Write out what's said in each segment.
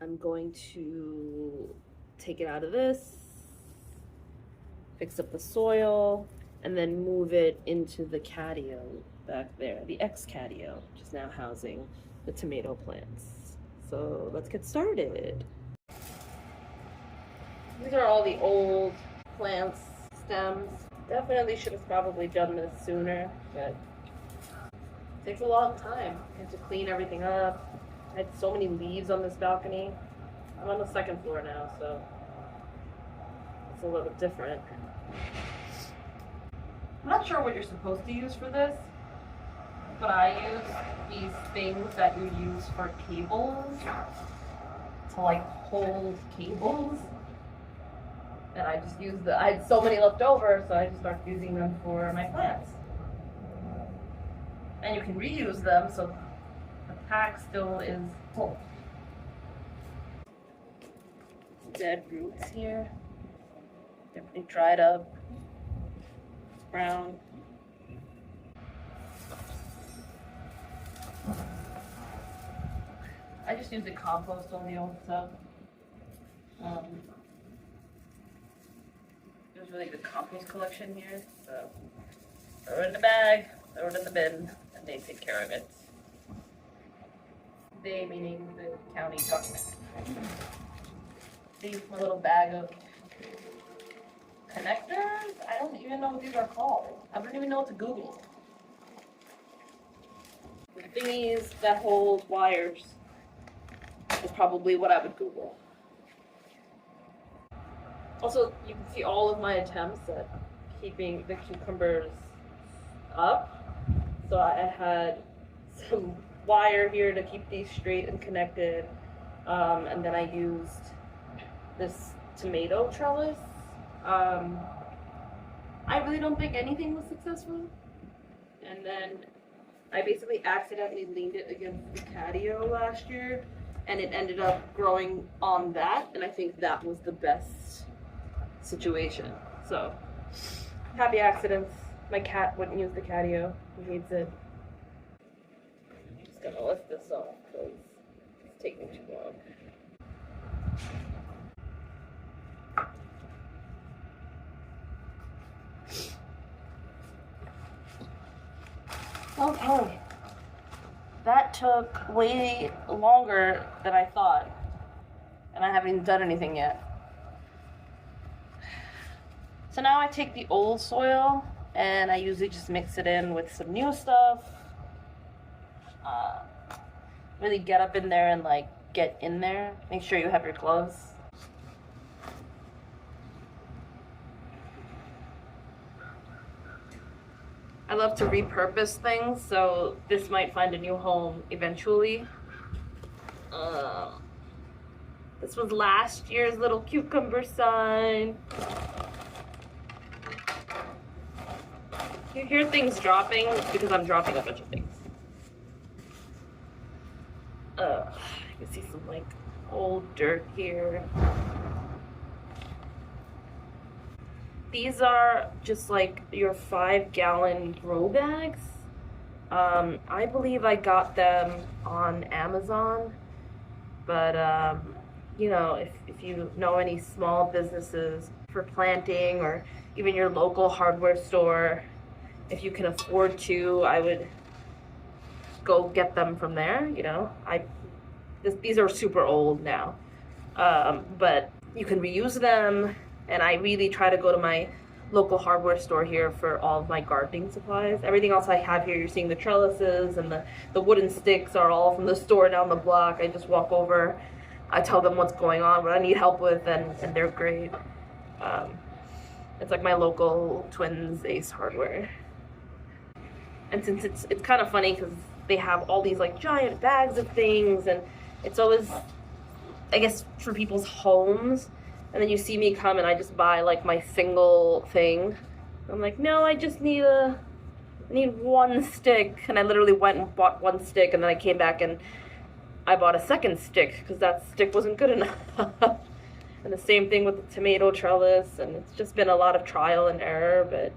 I'm going to take it out of this, fix up the soil, and then move it into the catio back there, the X catio, which is now housing the tomato plants. So let's get started. These are all the old plants, stems. Definitely should have probably done this sooner, but it takes a long time. I have to clean everything up. I had so many leaves on this balcony. I'm on the second floor now, so it's a little different. I'm not sure what you're supposed to use for this, but I use these things that you use for cables, to like hold cables. And I just used I had so many left over, so I just started using them for my plants. And you can reuse them, so the pack still is full. Dead roots here. They're pretty dried up. Brown. I just use the compost on the old stuff. There's really good compost collection here, so throw it in the bag, throw it in the bin, and they take care of it. They meaning the county government. These my little bag of connectors. I don't even know what these are called. I don't even know what to Google. The thingies that hold wires is probably what I would Google. Also, you can see all of my attempts at keeping the cucumbers up. So I had some wire here to keep these straight and connected. And then I used this tomato trellis. I really don't think anything was successful. And then I basically accidentally leaned it against the catio last year, and it ended up growing on that, and I think that was the best situation. So, happy accidents. My cat wouldn't use the catio. He hates it. I'm just gonna lift this off because it's taking too long. Okay. That took way longer than I thought, and I haven't even done anything yet. So now I take the old soil and I usually just mix it in with some new stuff. Really get up in there and like get in there. Make sure you have your gloves. I love to repurpose things, so this might find a new home eventually. This was last year's little cucumber sign. You hear things dropping, it's because I'm dropping a bunch of things. You can see some like old dirt here. These are just like your 5-gallon grow bags. I believe I got them on Amazon, but you know, if you know any small businesses for planting, or even your local hardware store, if you can afford to, I would go get them from there. You know, these are super old now, but you can reuse them. And I really try to go to my local hardware store here for all of my gardening supplies. Everything else I have here, you're seeing the trellises and the wooden sticks are all from the store down the block. I just walk over, I tell them what's going on, what I need help with, and they're great. It's like my local Twins Ace Hardware. And since it's kind of funny because they have all these like giant bags of things, and it's always, I guess, for people's homes. And then you see me come and I just buy like my single thing. I'm like, no, I just need one stick. And I literally went and bought one stick, and then I came back and I bought a second stick because that stick wasn't good enough. And the same thing with the tomato trellis, and it's just been a lot of trial and error, but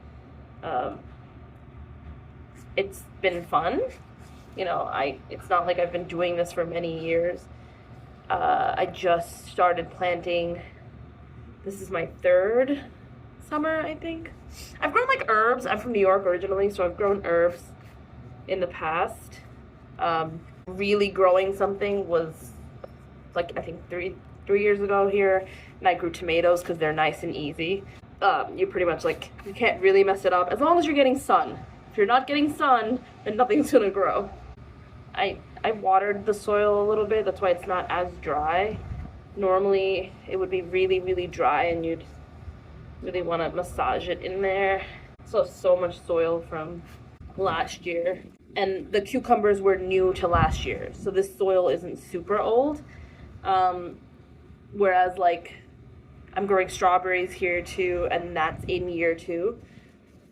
it's been fun. You know, it's not like I've been doing this for many years. I just started planting. This is my third summer, I think. I've grown like herbs. I'm from New York originally, so I've grown herbs in the past. Really growing something was like I think three years ago here, and I grew tomatoes because they're nice and easy. You pretty much like you can't really mess it up as long as you're getting sun. If you're not getting sun, then nothing's gonna grow. I watered the soil a little bit. That's why it's not as dry. Normally it would be really, really dry and you'd really want to massage it in there. So much soil from last year. And the cucumbers were new to last year. So this soil isn't super old. Whereas like I'm growing strawberries here too, and that's in year 2.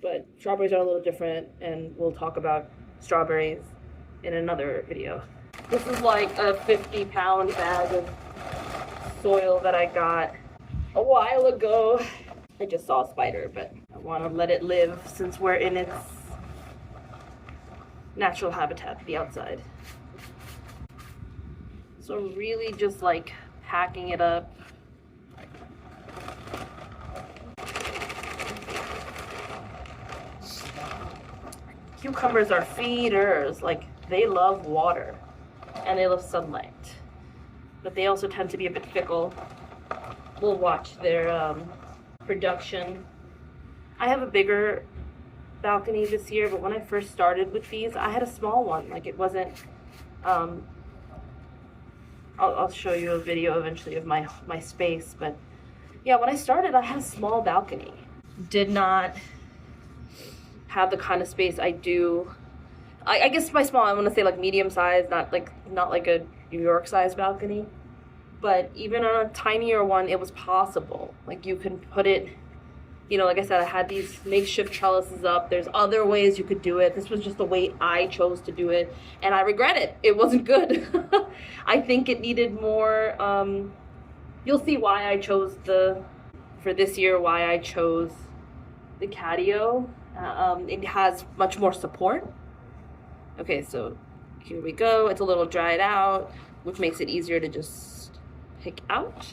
But strawberries are a little different, and we'll talk about strawberries in another video. This is like a 50-pound bag of soil that I got a while ago. I just saw a spider, but I want to let it live since we're in its natural habitat, the outside. So really just like packing it up. Cucumbers are feeders, like they love water and they love sunlight, but they also tend to be a bit fickle. We'll watch their production. I have a bigger balcony this year, but when I first started with these, I had a small one. Like it wasn't, I'll show you a video eventually of my space, but yeah, when I started, I had a small balcony. Did not have the kind of space I do. I guess by small, I want to say like medium size, not like a New York size balcony. But even on a tinier one, it was possible. Like you can put it, you know, like I said, I had these makeshift trellises up. There's other ways you could do it. This was just the way I chose to do it, and I regret it. It wasn't good. I think it needed more. You'll see why I chose for this year, why I chose the catio. It has much more support. Okay, so here we go. It's a little dried out, which makes it easier to just pick out.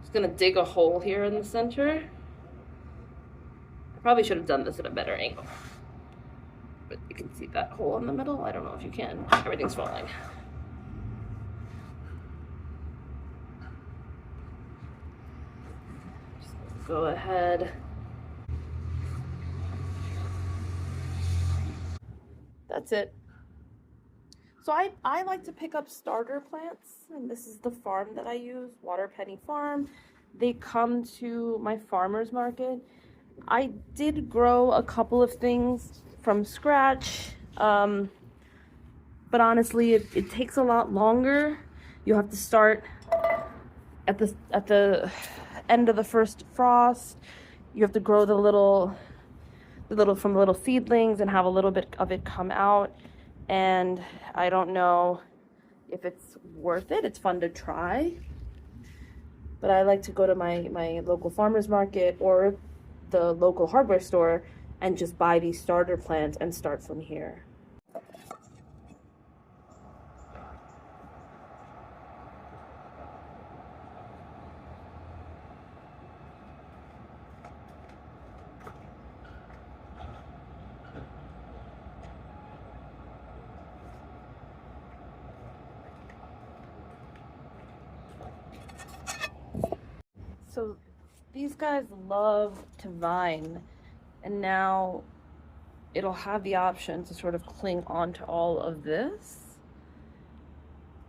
Just gonna dig a hole here in the center. I probably should have done this at a better angle, but you can see that hole in the middle. I don't know if you can. Everything's falling. Just go ahead. That's it. So I like to pick up starter plants, and this is the farm that I use, Water Penny Farm. They come to my farmer's market. I did grow a couple of things from scratch, but honestly, it takes a lot longer. You have to start at the end of the first frost. You have to grow the little seedlings and have a little bit of it come out. And I don't know if it's worth it. It's fun to try, but I like to go to my local farmer's market or the local hardware store and just buy these starter plants and start from here. So these guys love to vine, and now it'll have the option to sort of cling onto all of this.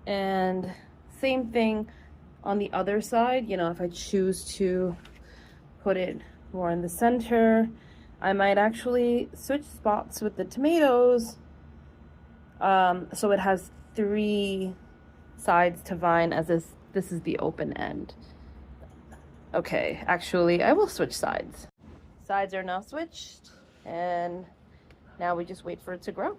And same thing on the other side. You know, if I choose to put it more in the center, I might actually switch spots with the tomatoes, so it has 3 sides to vine, as this is the open end. Okay, actually, I will switch sides. Sides are now switched, and now we just wait for it to grow.